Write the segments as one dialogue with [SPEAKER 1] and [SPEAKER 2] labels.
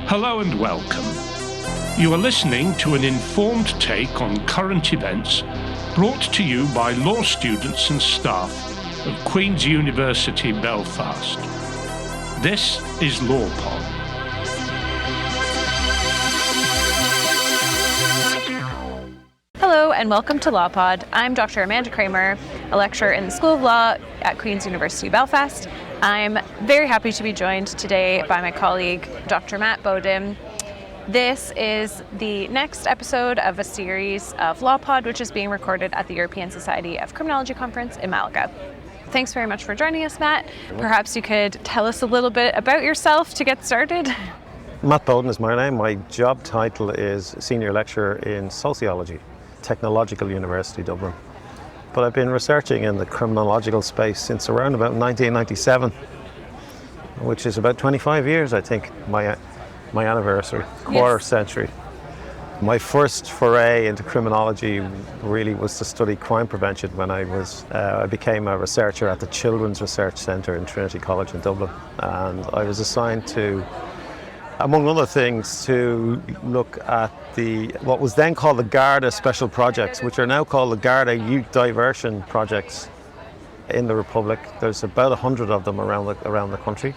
[SPEAKER 1] Hello and welcome. You are listening to an informed take on current events brought to you by law students and staff of Queen's University Belfast. This is LawPod.
[SPEAKER 2] Hello and welcome to LawPod. I'm Dr. Amanda Kramer, a lecturer in the School of Law at Queen's University Belfast. I'm very happy to be joined today by my colleague, Dr. Matt Bowden. This is the next episode of a series of LawPod, which is being recorded at the European Society of Criminology Conference in Malaga. Thanks very much for joining us, Matt. Perhaps you could tell us a little bit about yourself to get started.
[SPEAKER 3] Matt Bowden is my name. My job title is Senior Lecturer in Sociology, Technological University, Dublin. But I've been researching in the criminological space since around about 1997, which is about 25 years, I think, my anniversary, quarter century. My first foray into criminology really was to study crime prevention when I became a researcher at the Children's Research Centre in Trinity College in Dublin. And I was assigned to, among other things, to look at what was then called the Garda Special Projects, which are now called the Garda Youth Diversion Projects in the Republic. There's about 100 of them around the country,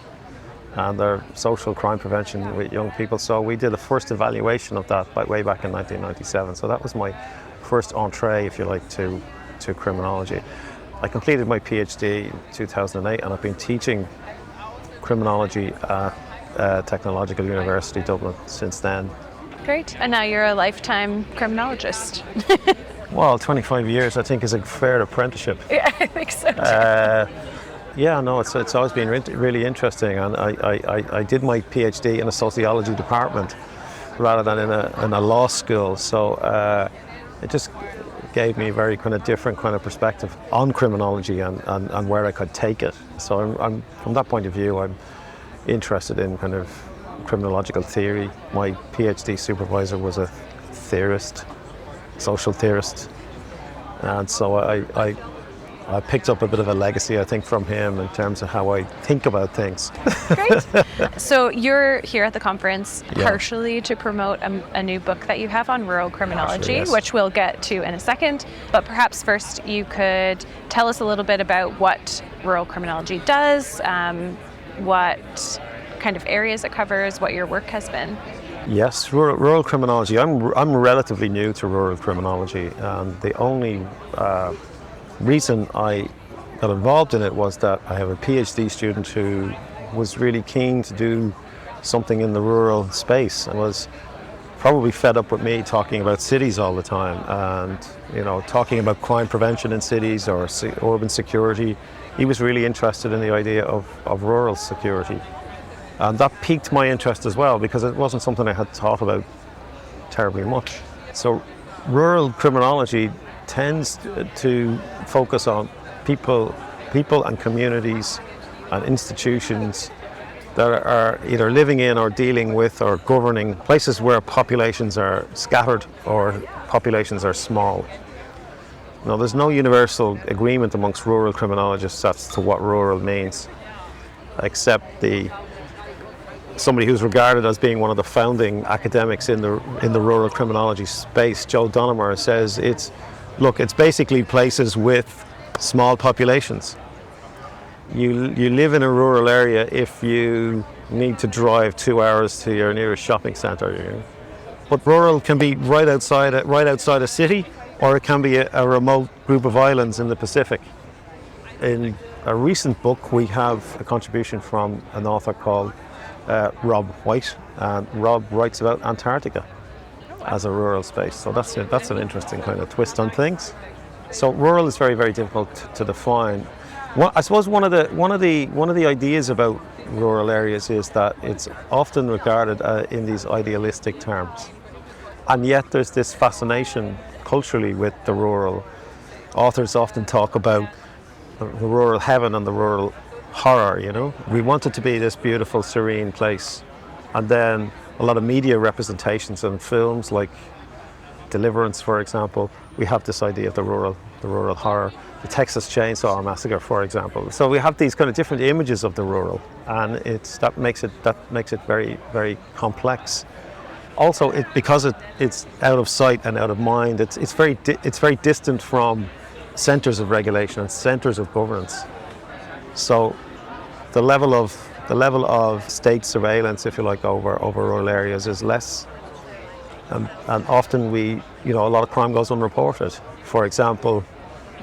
[SPEAKER 3] and they're social crime prevention with young people. So we did a first evaluation of that way back in 1997. So that was my first entree, if you like, to criminology. I completed my PhD in 2008, and I've been teaching criminology at Technological University Dublin since then.
[SPEAKER 2] Great. And now you're a lifetime criminologist.
[SPEAKER 3] Well, 25 years I think is a fair apprenticeship.
[SPEAKER 2] Yeah, I think so too.
[SPEAKER 3] It's always been really interesting, and I did my PhD in a sociology department rather than in a law school, so it just gave me a very kind of different kind of perspective on criminology and where I could take it. So I'm from that point of view, I'm interested in kind of criminological theory. My PhD supervisor was a theorist, social theorist, and so I picked up a bit of a legacy, I think, from him in terms of how I think about things.
[SPEAKER 2] Great. So you're here at the conference partially to promote a new book that you have on rural criminology,
[SPEAKER 3] yes.
[SPEAKER 2] Which we'll get to in a second. But perhaps first you could tell us a little bit about what rural criminology does, what kind of areas it covers, what your work has been.
[SPEAKER 3] Yes, rural criminology. I'm relatively new to rural criminology, and the only reason I got involved in it was that I have a PhD student who was really keen to do something in the rural space and was probably fed up with me talking about cities all the time and talking about crime prevention in cities or urban security. He was really interested in the idea of rural security. And that piqued my interest as well, because it wasn't something I had thought about terribly much. So rural criminology tends to focus on people and communities and institutions that are either living in or dealing with or governing places where populations are scattered or populations are small. Now, there's no universal agreement amongst rural criminologists as to what rural means, except somebody who's regarded as being one of the founding academics in the rural criminology space, Joe Donnermeyer, says it's basically places with small populations. You live in a rural area if you need to drive 2 hours to your nearest shopping centre. But rural can be right outside a city, or it can be a remote group of islands in the Pacific. In a recent book, we have a contribution from an author called Rob White, and Rob writes about Antarctica as a rural space. So that's an interesting kind of twist on things. So rural is very, very difficult to define. I suppose one of the ideas about rural areas is that it's often regarded in these idealistic terms, and yet there's this fascination culturally with the rural. Authors often talk about the rural heaven and the rural horror. We want it to be this beautiful, serene place, and then a lot of media representations and films like Deliverance, for example. We have this idea of the rural horror, the Texas Chainsaw Massacre, for example. So we have these kind of different images of the rural, and that makes it very, very complex. Also, because it's out of sight and out of mind, it's very distant from centres of regulation and centres of governance. So the level of state surveillance, if you like, over rural areas is less, and often a lot of crime goes unreported. For example,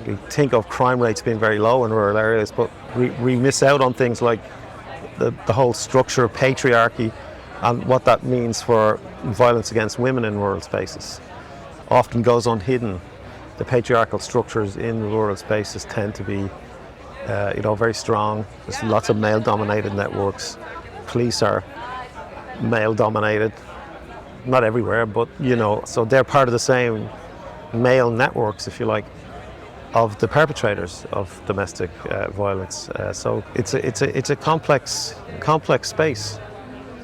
[SPEAKER 3] we think of crime rates being very low in rural areas, but we miss out on things like the whole structure of patriarchy and what that means for violence against women in rural spaces. Often goes unhidden. The patriarchal structures in rural spaces tend to be very strong. There's lots of male-dominated networks. Police are male-dominated, not everywhere, but so they're part of the same male networks, if you like, of the perpetrators of domestic violence. So it's a complex space.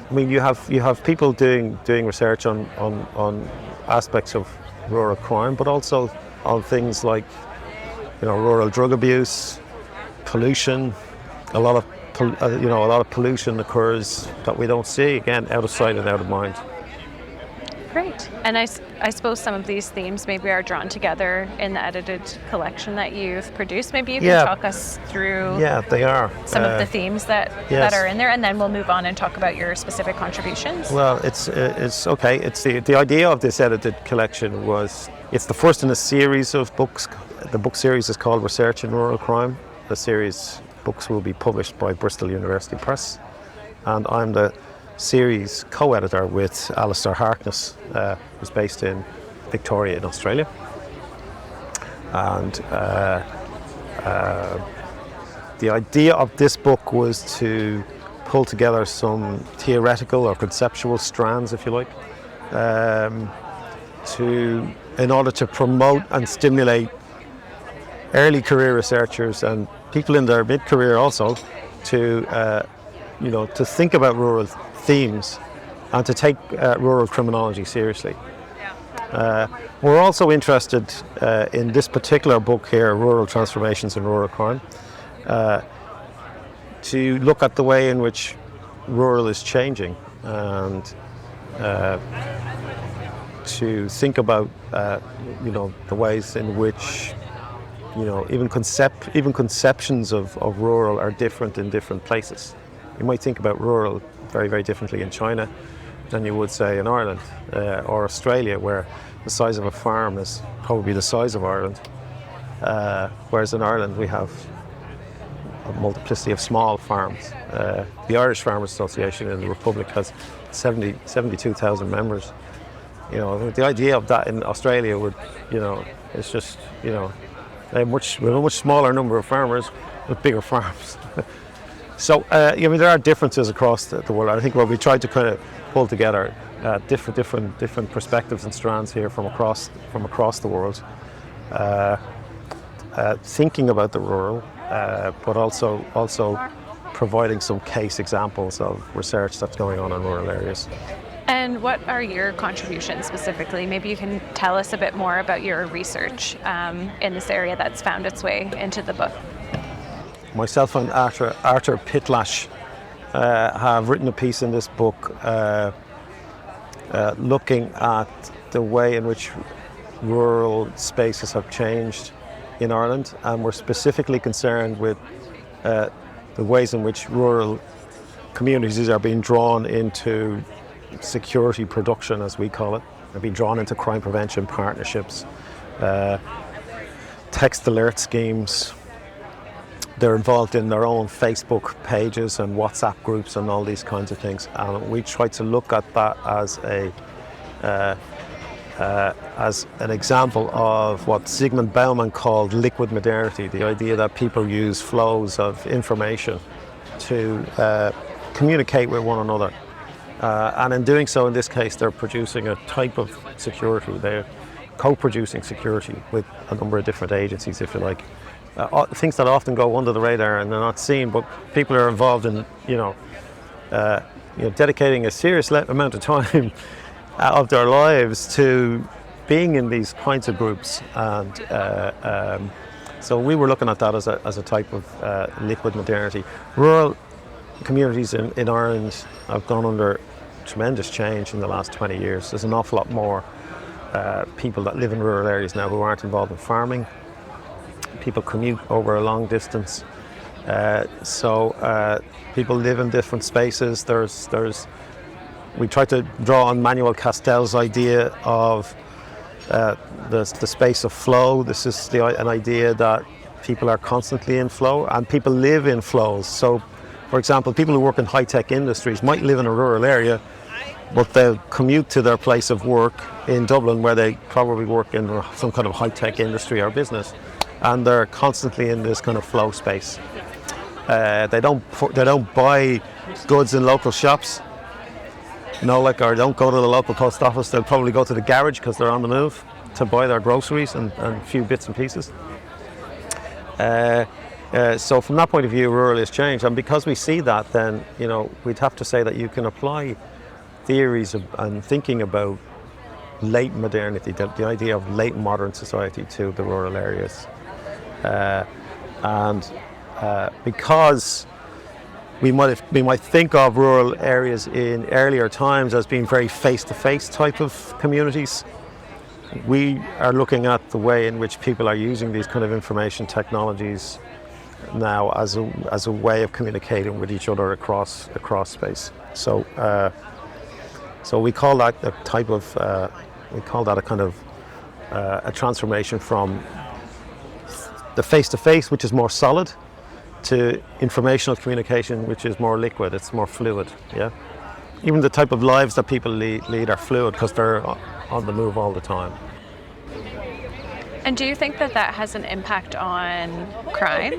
[SPEAKER 3] I mean, you have people doing research on aspects of rural crime, but also on things like rural drug abuse, pollution. A lot of pollution occurs that we don't see, again, out of sight and out of mind.
[SPEAKER 2] Great. And I suppose some of these themes maybe are drawn together in the edited collection that you've produced. Maybe you can talk us through
[SPEAKER 3] they are.
[SPEAKER 2] Some of the themes that are in there, and then we'll move on and talk about your specific contributions.
[SPEAKER 3] Well, it's okay. It's the idea of this edited collection it's the first in a series of books. The book series is called Research in Rural Crime. The series books will be published by Bristol University Press, and I'm the series co-editor with Alistair Harkness, who's based in Victoria in Australia. And the idea of this book was to pull together some theoretical or conceptual strands, if you like, in order to promote and stimulate early career researchers and people in their mid-career also to think about rural themes and to take rural criminology seriously. We're also interested in this particular book here, Rural Transformations in Rural Crime, to look at the way in which rural is changing and to think about the ways in which even conceptions of rural are different in different places. You might think about rural very, very differently in China than you would say in Ireland or Australia, where the size of a farm is probably the size of Ireland, whereas in Ireland we have a multiplicity of small farms. The Irish Farmers Association in the Republic has 72,000 members. The idea of that in Australia would, it's just, we have a much smaller number of farmers with bigger farms. So, there are differences across the world. I think what we tried to kind of pull together different perspectives and strands here from across the world, thinking about the rural, but also providing some case examples of research that's going on in rural areas.
[SPEAKER 2] And what are your contributions specifically? Maybe you can tell us a bit more about your research in this area that's found its way into the book.
[SPEAKER 3] Myself and Arthur Pitlash have written a piece in this book looking at the way in which rural spaces have changed in Ireland, and we're specifically concerned with the ways in which rural communities are being drawn into security production, as we call it. They're being drawn into crime prevention partnerships, text alert schemes. They're involved in their own Facebook pages and WhatsApp groups and all these kinds of things. And we try to look at that as an example of what Zygmunt Bauman called liquid modernity, the idea that people use flows of information to communicate with one another. And in doing so, in this case, they're producing a type of security. They're co-producing security with a number of different agencies, if you like. Things that often go under the radar and they're not seen, but people are involved in, dedicating a serious amount of time of their lives to being in these kinds of groups, and so we were looking at that as a type of liquid modernity. Rural communities in Ireland have gone under tremendous change in the last 20 years. There's an awful lot more people that live in rural areas now who aren't involved in farming. People commute over a long distance. So people live in different spaces. We try to draw on Manuel Castell's idea of the space of flow. This is an idea that people are constantly in flow, and people live in flows. So, for example, people who work in high-tech industries might live in a rural area, but they'll commute to their place of work in Dublin, where they probably work in some kind of high-tech industry or business, and they're constantly in this kind of flow space. They don't buy goods in local shops, or don't go to the local post office. They'll probably go to the garage because they're on the move to buy their groceries and a few bits and pieces. So from that point of view, rural has changed, and because we see that, then we'd have to say that you can apply theories and thinking about late modernity, the idea of late modern society, to the rural areas, because we might think of rural areas in earlier times as being very face-to-face type of communities. We are looking at the way in which people are using these kind of information technologies now as a way of communicating with each other across space. So we call that a type of a kind of a transformation from the face-to-face, which is more solid, to informational communication, which is more liquid. It's more fluid. Yeah. Even the type of lives that people lead are fluid because they're on the move all the time.
[SPEAKER 2] And do you think that has an impact on crime?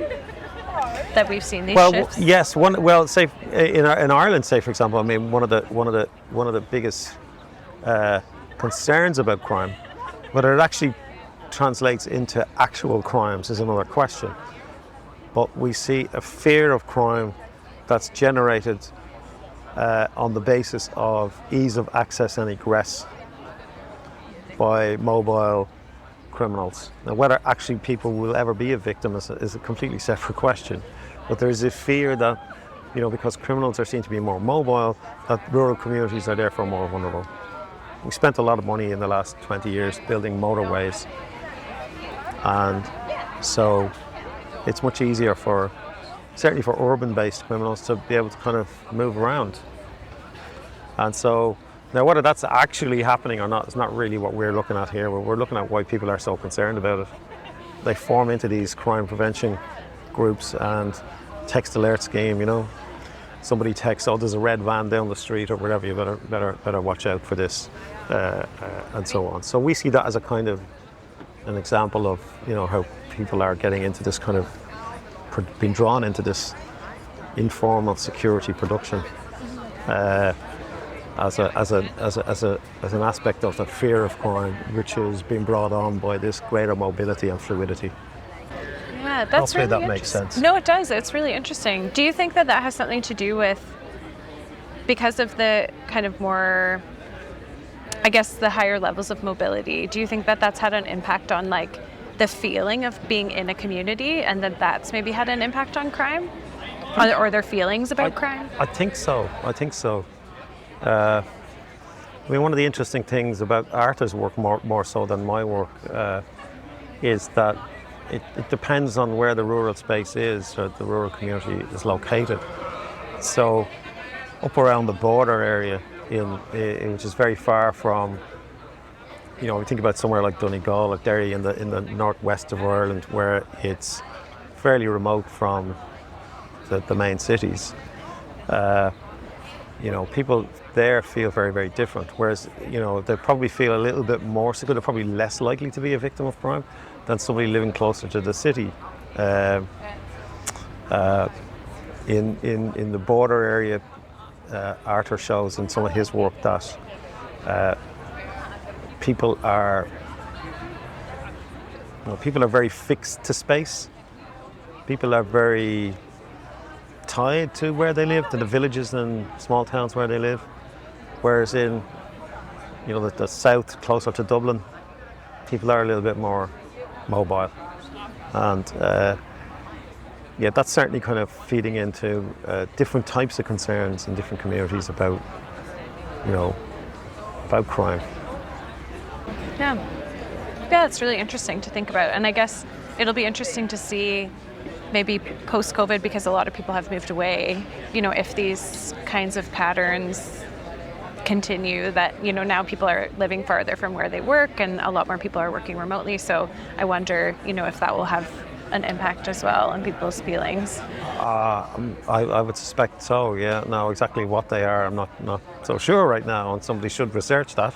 [SPEAKER 2] That we've seen these shifts?
[SPEAKER 3] Yes. Say in Ireland, say for example, I mean one of the biggest concerns about crime, whether it actually translates into actual crimes is another question. But we see a fear of crime that's generated on the basis of ease of access and egress by mobile criminals. Now, whether actually people will ever be a victim is a completely separate question. But there is a fear that, because criminals are seen to be more mobile, that rural communities are therefore more vulnerable. We spent a lot of money in the last 20 years building motorways, and so it's much easier certainly for urban-based criminals to be able to kind of move around. And so now whether that's actually happening or not is not really what we're looking at here. We're looking at why people are so concerned about it. They form into these crime prevention groups and text alert scheme, Somebody texts, there's a red van down the street or whatever, you better watch out for this, and so on. So we see that as a kind of an example of, how people are getting into this kind of, being drawn into this informal security production as an aspect of the fear of crime, which is being brought on by this greater mobility and fluidity.
[SPEAKER 2] Yeah, that's
[SPEAKER 3] Hopefully
[SPEAKER 2] really
[SPEAKER 3] that makes sense.
[SPEAKER 2] No, it does. It's really interesting. Do you think that has something to do with, because of the kind of more, I guess, the higher levels of mobility, do you think that that's had an impact on the feeling of being in a community, and that's maybe had an impact on crime? Or their feelings about crime?
[SPEAKER 3] I think so. One of the interesting things about Arthur's work, more so than my work, is that it depends on where the rural space is, or the rural community is located. So up around the border area, which is very far from, we think about somewhere like Donegal or Derry in the northwest of Ireland, where it's fairly remote from the main cities. People there feel very, very different. Whereas, they probably feel a little bit more secure. They're probably less likely to be a victim of crime than somebody living closer to the city. In the border area, Arthur shows in some of his work that people are very fixed to space. People are very tied to where they live, to the villages and small towns where they live. Whereas in the south, closer to Dublin, people are a little bit more mobile, and yeah, that's certainly kind of feeding into different types of concerns in different communities about, about crime.
[SPEAKER 2] Yeah, it's really interesting to think about, and I guess it'll be interesting to see maybe post-COVID, because a lot of people have moved away, if these kinds of patterns continue, that now people are living farther from where they work and a lot more people are working remotely. So I wonder if that will have an impact as well on people's feelings.
[SPEAKER 3] I would suspect so, yeah. Now exactly what they are, I'm not so sure right now, and somebody should research that.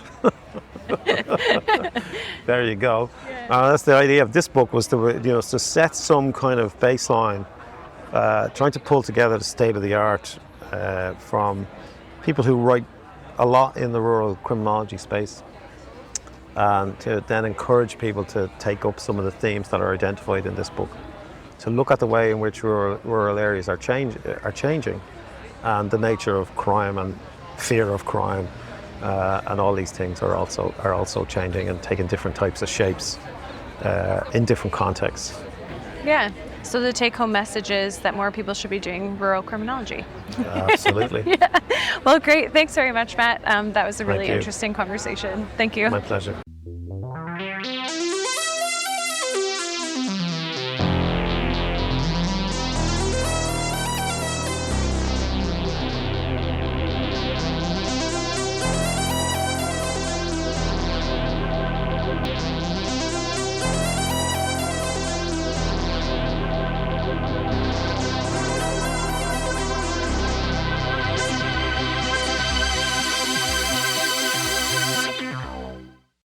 [SPEAKER 3] There you go. That's the idea of this book, was to set some kind of baseline, trying to pull together the state of the art from people who write a lot in the rural criminology space, and to then encourage people to take up some of the themes that are identified in this book, to look at the way in which rural areas are changing, and the nature of crime and fear of crime, and all these things are also changing and taking different types of shapes in different contexts.
[SPEAKER 2] Yeah. So the take-home message is that more people should be doing rural criminology.
[SPEAKER 3] Absolutely.
[SPEAKER 2] Yeah. Well, great. Thanks very much, Matt. That was a really interesting conversation. Thank you.
[SPEAKER 3] My pleasure.